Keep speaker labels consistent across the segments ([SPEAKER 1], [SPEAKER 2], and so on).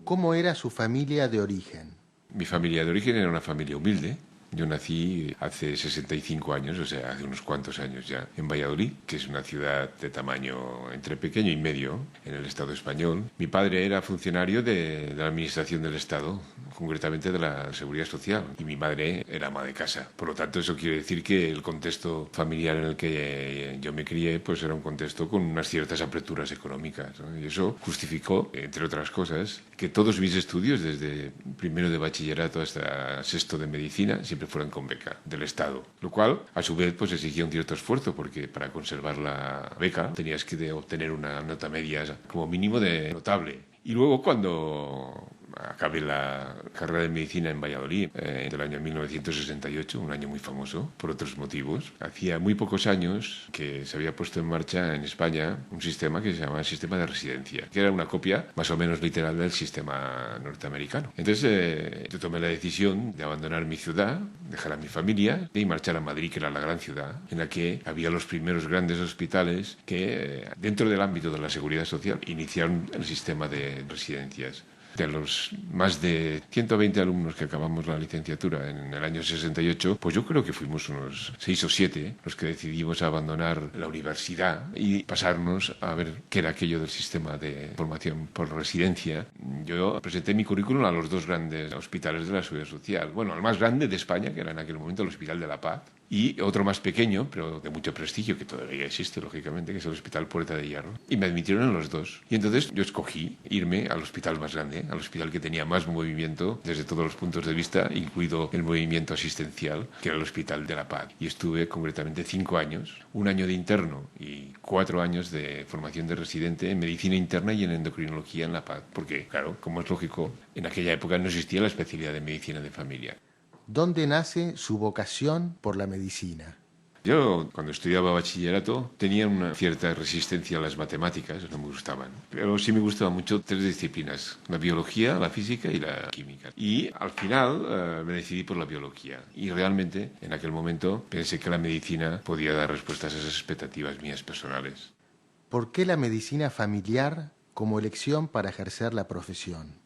[SPEAKER 1] ¿Cómo era su familia de origen?
[SPEAKER 2] Mi familia de origen era una familia humilde. Yo nací hace 65 años, o sea, hace unos cuantos años ya, en Valladolid, que es una ciudad de tamaño entre pequeño y medio en el Estado español. Mi padre era funcionario de la Administración del Estado, concretamente de la Seguridad Social, y mi madre era ama de casa. Por lo tanto, eso quiere decir que el contexto familiar en el que yo me crié pues era un contexto con unas ciertas aperturas económicas, ¿no? Y eso justificó, entre otras cosas, que todos mis estudios, desde primero de bachillerato hasta sexto de medicina, siempre fueran con beca del Estado, lo cual a su vez pues exigía un cierto esfuerzo, porque para conservar la beca tenías que obtener una nota media como mínimo de notable. Y luego, cuando acabé la carrera de medicina en Valladolid, del año 1968, un año muy famoso por otros motivos, hacía muy pocos años que se había puesto en marcha en España un sistema que se llamaba sistema de residencia, que era una copia más o menos literal del sistema norteamericano. Entonces yo tomé la decisión de abandonar mi ciudad, dejar a mi familia y marchar a Madrid, que era la gran ciudad, en la que había los primeros grandes hospitales que, dentro del ámbito de la seguridad social, iniciaron el sistema de residencias. De los más de 120 alumnos que acabamos la licenciatura en el año 68, pues yo creo que fuimos unos 6 o 7 los que decidimos abandonar la universidad y pasarnos a ver qué era aquello del sistema de formación por residencia. Yo presenté mi currículum a los dos grandes hospitales de la Seguridad Social. Bueno, al más grande de España, que era en aquel momento el Hospital de la Paz, y otro más pequeño, pero de mucho prestigio, que todavía existe, lógicamente, que es el Hospital Puerta de Hierro. Y me admitieron en los dos. Y entonces yo escogí irme al hospital más grande, al hospital que tenía más movimiento desde todos los puntos de vista, incluido el movimiento asistencial, que era el Hospital de la Paz. Y estuve concretamente 5 años, un año de interno y 4 años de formación de residente en medicina interna y en endocrinología en La Paz. Porque, claro, como es lógico, en aquella época no existía la especialidad de medicina de familia.
[SPEAKER 1] ¿Dónde nace su vocación por la medicina?
[SPEAKER 2] Yo, cuando estudiaba bachillerato, tenía una cierta resistencia a las matemáticas, no me gustaban. Pero sí me gustaban mucho 3 disciplinas: la biología, la física y la química. Y al final me decidí por la biología. Y realmente, en aquel momento, pensé que la medicina podía dar respuestas a esas expectativas mías personales.
[SPEAKER 1] ¿Por qué la medicina familiar como elección para ejercer la profesión?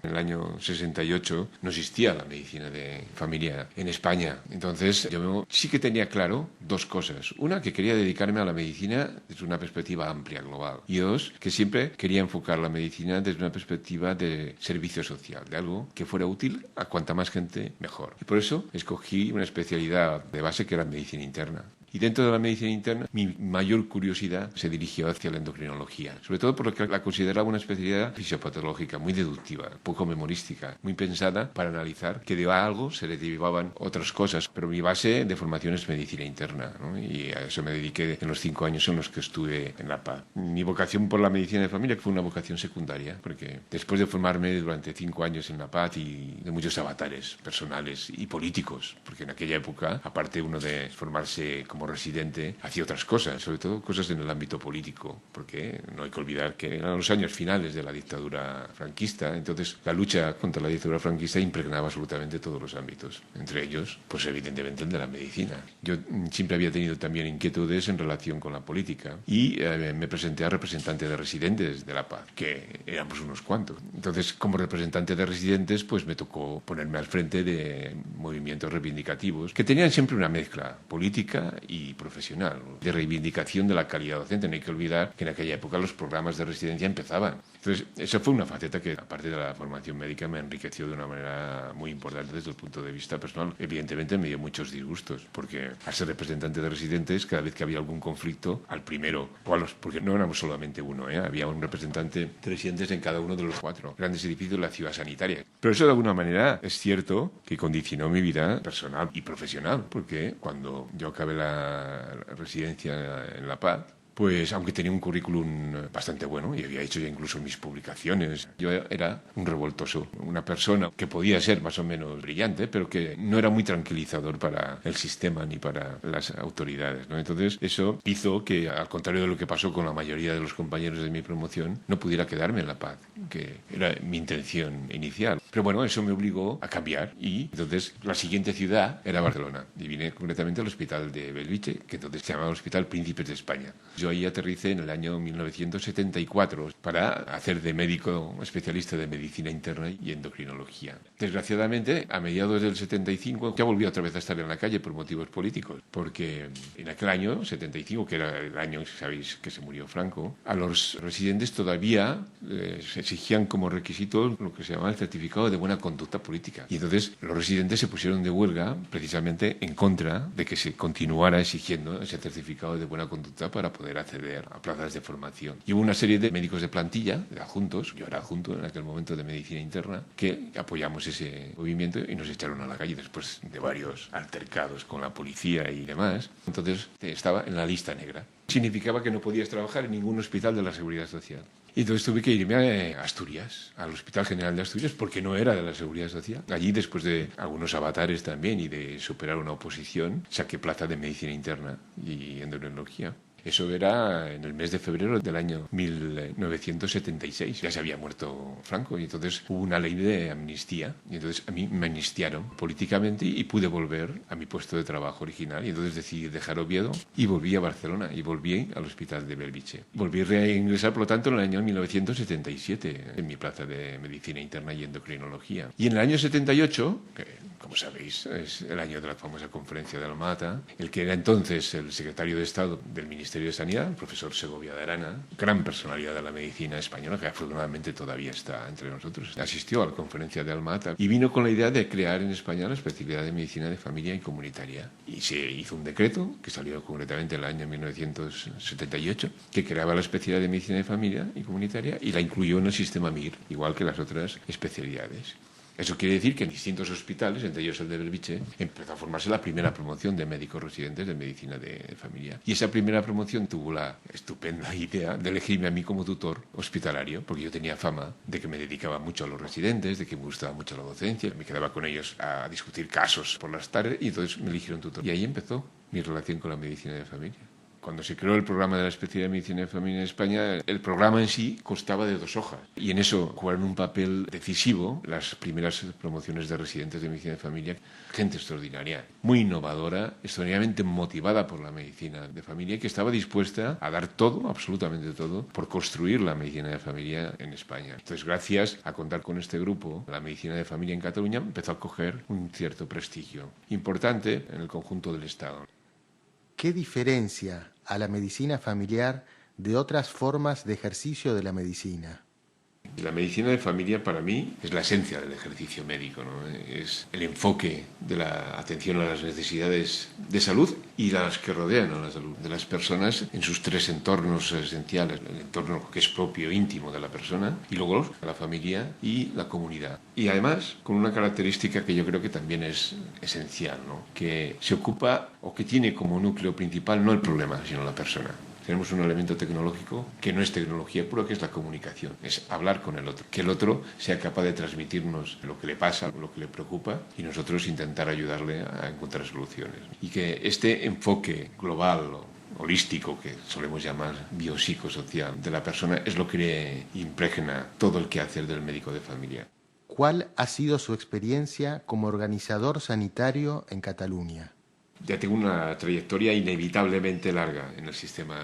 [SPEAKER 2] En el año 68 no existía la medicina de familia en España. Entonces yo sí que tenía claro 2 cosas. Una, que quería dedicarme a la medicina desde una perspectiva amplia, global. Y 2, que siempre quería enfocar la medicina desde una perspectiva de servicio social, de algo que fuera útil a cuanta más gente, mejor. Y por eso escogí una especialidad de base que era medicina interna. Y dentro de la medicina interna, mi mayor curiosidad se dirigió hacia la endocrinología, sobre todo porque la consideraba una especialidad fisiopatológica, muy deductiva, poco memorística, muy pensada para analizar que de algo se le derivaban otras cosas. Pero mi base de formación es medicina interna, ¿no? Y a eso me dediqué en los 5 años en los que estuve en La Paz. Mi vocación por la medicina de familia fue una vocación secundaria, porque después de formarme durante 5 años en La Paz y de muchos avatares personales y políticos, porque en aquella época, aparte uno de formarse como residente, hacía otras cosas, sobre todo cosas en el ámbito político, porque no hay que olvidar que eran los años finales de la dictadura franquista. Entonces la lucha contra la dictadura franquista impregnaba absolutamente todos los ámbitos, entre ellos, pues evidentemente el de la medicina. Yo siempre había tenido también inquietudes en relación con la política y me presenté a representante de residentes de La Paz, que éramos unos cuantos. Entonces, como representante de residentes, pues me tocó ponerme al frente de movimientos reivindicativos que tenían siempre una mezcla política y profesional, de reivindicación de la calidad docente. No hay que olvidar que en aquella época los programas de residencia empezaban. Entonces, esa fue una faceta que, aparte de la formación médica, me enriqueció de una manera muy importante desde el punto de vista personal. Evidentemente me dio muchos disgustos, porque al ser representante de residentes, cada vez que había algún conflicto, al primero, o a los, porque no éramos solamente uno, había un representante de residentes en cada uno de los 4 grandes edificios de la ciudad sanitaria. Pero eso, de alguna manera, es cierto que condicionó mi vida personal y profesional, porque cuando yo acabé la residencia en La Paz, Pues aunque tenía un currículum bastante bueno y había hecho ya incluso mis publicaciones, yo era un revoltoso, una persona que podía ser más o menos brillante, pero que no era muy tranquilizador para el sistema ni para las autoridades, ¿no? Entonces eso hizo que, al contrario de lo que pasó con la mayoría de los compañeros de mi promoción, no pudiera quedarme en La Paz, que era mi intención inicial. Pero bueno, eso me obligó a cambiar y entonces la siguiente ciudad era Barcelona y vine concretamente al Hospital de Bellvitge, que entonces se llamaba Hospital Príncipes de España. Yo ahí aterricé en el año 1974 para hacer de médico especialista de medicina interna y endocrinología. Desgraciadamente, a mediados del 75 ya volví otra vez a estar en la calle por motivos políticos, porque en aquel año 75, que era el año, sabéis, que se murió Franco, a los residentes todavía se exigían como requisito lo que se llamaba el certificado de buena conducta política. Y entonces los residentes se pusieron de huelga precisamente en contra de que se continuara exigiendo ese certificado de buena conducta para poder acceder a plazas de formación. Y hubo una serie de médicos de plantilla, de adjuntos, yo era adjunto en aquel momento de medicina interna, que apoyamos ese movimiento y nos echaron a la calle después de varios altercados con la policía y demás. Entonces estaba en la lista negra. Significaba que no podías trabajar en ningún hospital de la Seguridad Social. Y entonces tuve que irme a Asturias, al Hospital General de Asturias, porque no era de la Seguridad Social. Allí, después de algunos avatares también y de superar una oposición, saqué plaza de medicina interna y endocrinología. Eso era en el mes de febrero del año 1976. Ya se había muerto Franco y entonces hubo una ley de amnistía. Y entonces a mí me amnistiaron políticamente y pude volver a mi puesto de trabajo original. Y entonces decidí dejar Oviedo y volví a Barcelona y volví al Hospital de Bellvitge. Volví a reingresar, por lo tanto, en el año 1977 en mi plaza de medicina interna y endocrinología. Y en el año 78, que como sabéis es el año de la famosa conferencia de Alma-Ata, el que era entonces el secretario de Estado del Ministerio de Sanidad, el profesor Segovia de Arana, gran personalidad de la medicina española, que afortunadamente todavía está entre nosotros, asistió a la conferencia de Alma-Ata y vino con la idea de crear en España la especialidad de medicina de familia y comunitaria. Y se hizo un decreto, que salió concretamente en el año 1978, que creaba la especialidad de medicina de familia y comunitaria y la incluyó en el sistema MIR, igual que las otras especialidades. Eso quiere decir que en distintos hospitales, entre ellos el de Bellvitge, empezó a formarse la primera promoción de médicos residentes de medicina de familia. Y esa primera promoción tuvo la estupenda idea de elegirme a mí como tutor hospitalario, porque yo tenía fama de que me dedicaba mucho a los residentes, de que me gustaba mucho la docencia, me quedaba con ellos a discutir casos por las tardes y entonces me eligieron tutor. Y ahí empezó mi relación con la medicina de familia. Cuando se creó el programa de la especialidad de medicina de familia en España, el programa en sí constaba de 2 hojas. Y en eso jugaron un papel decisivo las primeras promociones de residentes de medicina de familia. Gente extraordinaria, muy innovadora, extraordinariamente motivada por la medicina de familia y que estaba dispuesta a dar todo, absolutamente todo, por construir la medicina de familia en España. Entonces, gracias a contar con este grupo, la medicina de familia en Cataluña empezó a coger un cierto prestigio importante en el conjunto del Estado.
[SPEAKER 1] ¿Qué diferencia a la medicina familiar de otras formas de ejercicio de la medicina?
[SPEAKER 2] La medicina de familia para mí es la esencia del ejercicio médico, ¿no? Es el enfoque de la atención a las necesidades de salud y las que rodean a la salud de las personas en sus 3 entornos esenciales, el entorno que es propio, íntimo de la persona, y luego la familia y la comunidad. Y además con una característica que yo creo que también es esencial, ¿no? Que se ocupa o que tiene como núcleo principal no el problema, sino la persona. Tenemos un elemento tecnológico que no es tecnología pura, que es la comunicación, es hablar con el otro, que el otro sea capaz de transmitirnos lo que le pasa, lo que le preocupa y nosotros intentar ayudarle a encontrar soluciones. Y que este enfoque global o holístico, que solemos llamar biopsicosocial, de la persona es lo que impregna todo el quehacer del médico de familia.
[SPEAKER 1] ¿Cuál ha sido su experiencia como organizador sanitario en Cataluña?
[SPEAKER 2] Ya tengo una trayectoria inevitablemente larga en el sistema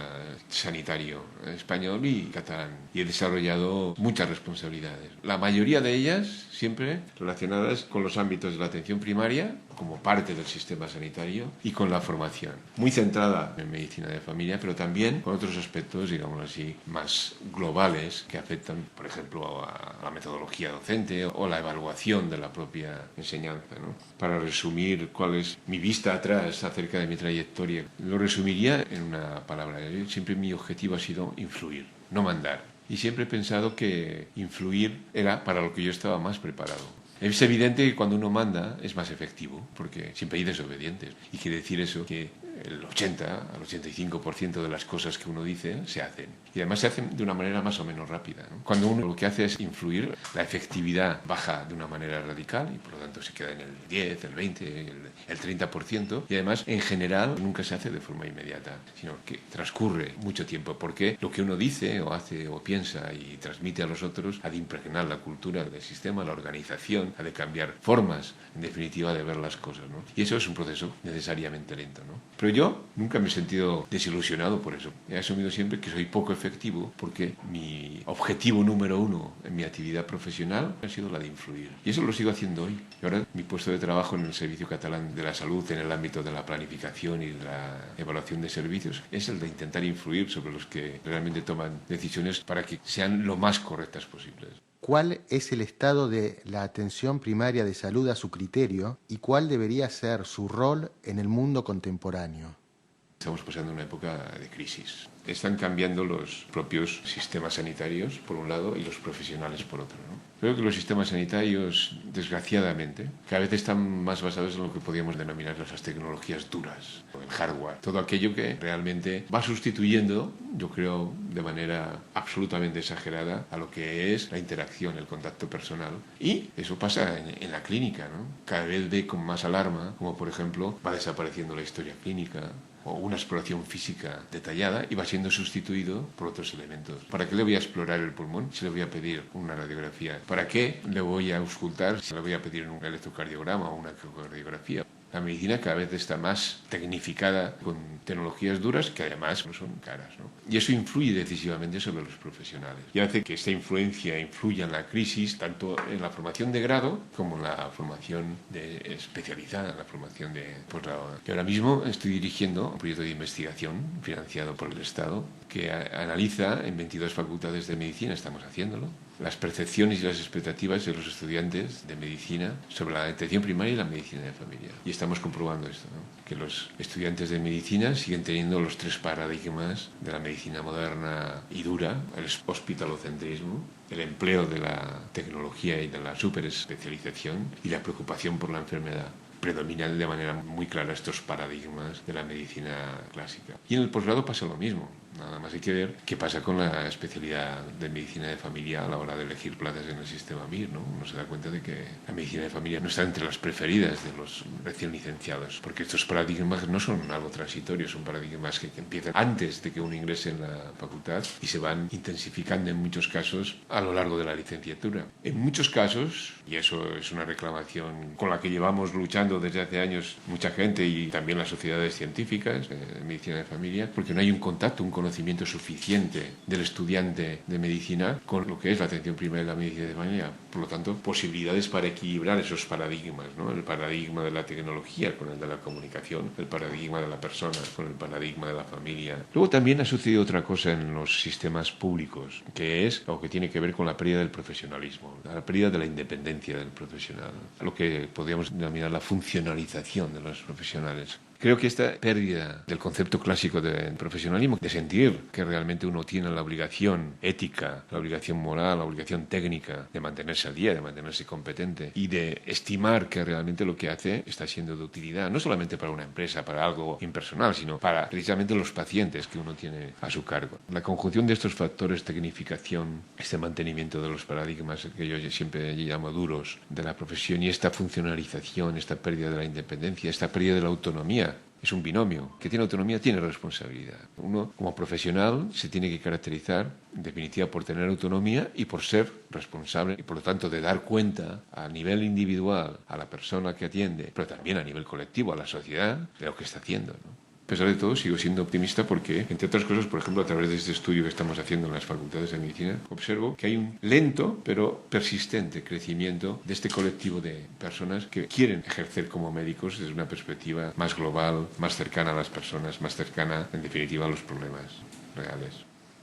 [SPEAKER 2] sanitario español y catalán y he desarrollado muchas responsabilidades. La mayoría de ellas siempre relacionadas con los ámbitos de la atención primaria como parte del sistema sanitario y con la formación. Muy centrada en medicina de familia, pero también con otros aspectos, digamos así, más globales que afectan, por ejemplo, a la metodología docente o la evaluación de la propia enseñanza, ¿no? Para resumir cuál es mi vista atrás acerca de mi trayectoria, lo resumiría en una palabra. Siempre mi objetivo ha sido influir, no mandar. Y siempre he pensado que influir era para lo que yo estaba más preparado. Es evidente que cuando uno manda es más efectivo, porque siempre hay desobedientes. Y quiere decir eso que el 80 al 85% de las cosas que uno dice se hacen. Y además se hacen de una manera más o menos rápida, ¿no? Cuando uno lo que hace es influir, la efectividad baja de una manera radical y por lo tanto se queda en el 10, el 20, el 30%. Y además, en general, nunca se hace de forma inmediata, sino que transcurre mucho tiempo, porque lo que uno dice o hace o piensa y transmite a los otros ha de impregnar la cultura del sistema, la organización, ha de cambiar formas, en definitiva, de ver las cosas, ¿no? Y eso es un proceso necesariamente lento, ¿no? Pero yo nunca me he sentido desilusionado por eso. He asumido siempre que soy poco efectivo porque mi objetivo número uno en mi actividad profesional ha sido la de influir. Y eso lo sigo haciendo hoy. Y ahora mi puesto de trabajo en el Servicio Catalán de la Salud, en el ámbito de la planificación y de la evaluación de servicios, es el de intentar influir sobre los que realmente toman decisiones para que sean lo más correctas posibles.
[SPEAKER 1] ¿Cuál es el estado de la atención primaria de salud a su criterio y cuál debería ser su rol en el mundo contemporáneo?
[SPEAKER 2] Estamos pasando una época de crisis. Están cambiando los propios sistemas sanitarios, por un lado, y los profesionales, por otro, ¿no? Creo que los sistemas sanitarios, desgraciadamente, cada vez están más basados en lo que podríamos denominar las tecnologías duras, el hardware. Todo aquello que realmente va sustituyendo, yo creo, de manera absolutamente exagerada, a lo que es la interacción, el contacto personal. Y eso pasa en la clínica, ¿no? Cada vez ve con más alarma, como por ejemplo, va desapareciendo la historia clínica, o una exploración física detallada y va siendo sustituido por otros elementos. ¿Para qué le voy a explorar el pulmón si le voy a pedir una radiografía? ¿Para qué le voy a auscultar si le voy a pedir un electrocardiograma o una ecocardiografía? La medicina cada vez está más tecnificada con tecnologías duras que además no son caras, ¿no? Y eso influye decisivamente sobre los profesionales. Y hace que esta influencia influya en la crisis tanto en la formación de grado como en la formación especializada, en la formación de posgrado. Y ahora mismo estoy dirigiendo un proyecto de investigación financiado por el Estado que analiza en 22 facultades de medicina, estamos haciéndolo, las percepciones y las expectativas de los estudiantes de medicina sobre la atención primaria y la medicina de familia. Y estamos comprobando esto, ¿no? Que los estudiantes de medicina siguen teniendo los tres paradigmas de la medicina moderna y dura: el hospitalocentrismo, el empleo de la tecnología y de la superespecialización y la preocupación por la enfermedad. Predominan de manera muy clara estos paradigmas de la medicina clásica. Y en el posgrado pasa lo mismo. Nada más hay que ver qué pasa con la especialidad de medicina de familia a la hora de elegir plazas en el sistema MIR, ¿no? Uno se da cuenta de que la medicina de familia no está entre las preferidas de los recién licenciados, porque estos paradigmas no son algo transitorio, son paradigmas que empiezan antes de que uno ingrese en la facultad y se van intensificando en muchos casos a lo largo de la licenciatura. En muchos casos, y eso es una reclamación con la que llevamos luchando desde hace años mucha gente y también las sociedades científicas de medicina de familia, porque no hay un contacto, un conocimiento suficiente del estudiante de medicina con lo que es la atención primaria de la medicina de familia. Por lo tanto, posibilidades para equilibrar esos paradigmas, ¿no? El paradigma de la tecnología con el de la comunicación, el paradigma de la persona con el paradigma de la familia. Luego también ha sucedido otra cosa en los sistemas públicos, que es lo que tiene que ver con la pérdida del profesionalismo, la pérdida de la independencia del profesional, lo que podríamos denominar la funcionalización de los profesionales. Creo que esta pérdida del concepto clásico de profesionalismo, de sentir que realmente uno tiene la obligación ética, la obligación moral, la obligación técnica de mantenerse al día, de mantenerse competente y de estimar que realmente lo que hace está siendo de utilidad, no solamente para una empresa, para algo impersonal, sino para precisamente los pacientes que uno tiene a su cargo. La conjunción de estos factores, tecnificación, este mantenimiento de los paradigmas que yo siempre llamo duros de la profesión y esta funcionalización, esta pérdida de la independencia, esta pérdida de la autonomía. Es un binomio. Que tiene autonomía tiene responsabilidad. Uno, como profesional, se tiene que caracterizar, en definitiva, por tener autonomía y por ser responsable y, por lo tanto, de dar cuenta a nivel individual a la persona que atiende, pero también a nivel colectivo, a la sociedad, de lo que está haciendo, ¿no? A pesar de todo, sigo siendo optimista porque, entre otras cosas, por ejemplo, a través de este estudio que estamos haciendo en las facultades de medicina, observo que hay un lento pero persistente crecimiento de este colectivo de personas que quieren ejercer como médicos desde una perspectiva más global, más cercana a las personas, más cercana, en definitiva, a los problemas reales.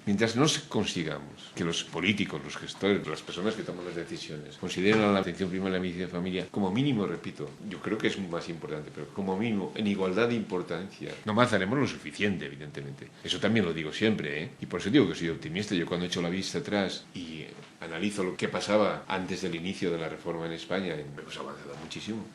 [SPEAKER 2] Mientras no consigamos que los políticos, los gestores, las personas que toman las decisiones consideren a la atención primaria de la medicina de familia como mínimo, repito, yo creo que es más importante, pero como mínimo en igualdad de importancia, no avanzaremos lo suficiente, evidentemente. Eso también lo digo siempre, ¿eh? Y por eso digo que soy optimista. Yo cuando echo la vista atrás y analizo lo que pasaba antes del inicio de la reforma en España, hemos avanzado muchísimo.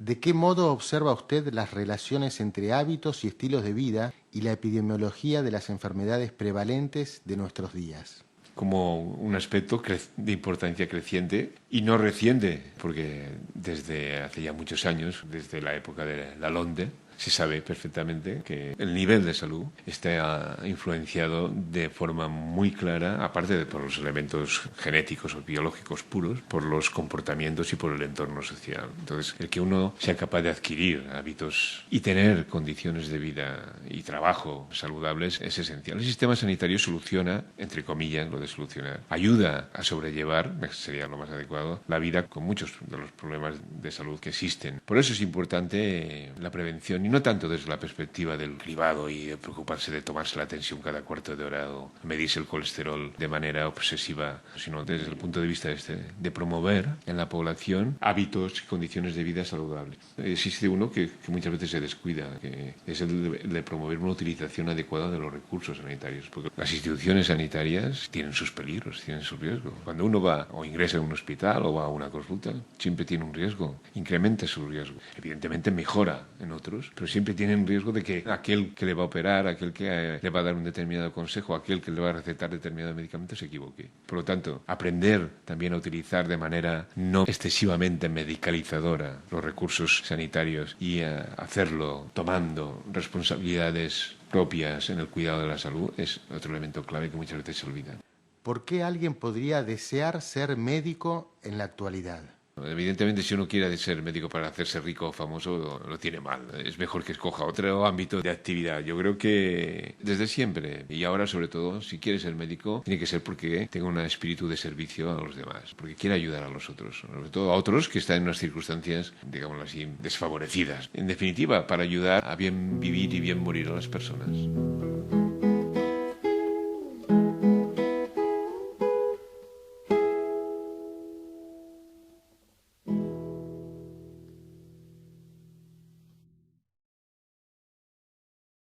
[SPEAKER 1] ¿De qué modo observa usted las relaciones entre hábitos y estilos de vida y la epidemiología de las enfermedades prevalentes de nuestros días?
[SPEAKER 2] Como un aspecto de importancia creciente y no reciente, porque desde hace ya muchos años, desde la época de la Londe, se sabe perfectamente que el nivel de salud está influenciado de forma muy clara, aparte de por los elementos genéticos o biológicos puros, por los comportamientos y por el entorno social. Entonces, el que uno sea capaz de adquirir hábitos y tener condiciones de vida y trabajo saludables es esencial. El sistema sanitario soluciona, entre comillas, lo de solucionar, ayuda a sobrellevar, sería lo más adecuado, la vida con muchos de los problemas de salud que existen. Por eso es importante la prevención, y no tanto desde la perspectiva del cribado y de preocuparse de tomarse la tensión cada cuarto de hora o medirse el colesterol de manera obsesiva, sino desde el punto de vista de promover en la población hábitos y condiciones de vida saludables. Existe uno que muchas veces se descuida, que es el de promover una utilización adecuada de los recursos sanitarios, porque las instituciones sanitarias tienen sus peligros, tienen su riesgo. Cuando uno va o ingresa en un hospital o va a una consulta, siempre tiene un riesgo, incrementa su riesgo. Evidentemente mejora en otros, pero siempre tiene un riesgo de que aquel que le va a operar, aquel que le va a dar un determinado consejo, aquel que le va a recetar determinado medicamento se equivoque. Por lo tanto, aprender también a utilizar de manera no excesivamente medicalizadora los recursos sanitarios y a hacerlo tomando responsabilidades propias en el cuidado de la salud es otro elemento clave que muchas veces se olvida.
[SPEAKER 1] ¿Por qué alguien podría desear ser médico en la actualidad?
[SPEAKER 2] Evidentemente, si uno quiere ser médico para hacerse rico o famoso, lo tiene mal. Es mejor que escoja otro ámbito de actividad. Yo creo que desde siempre, y ahora sobre todo, si quiere ser médico, tiene que ser porque tenga un espíritu de servicio a los demás, porque quiere ayudar a los otros, sobre todo a otros que están en unas circunstancias, digámoslo así, desfavorecidas. En definitiva, para ayudar a bien vivir y bien morir a las personas.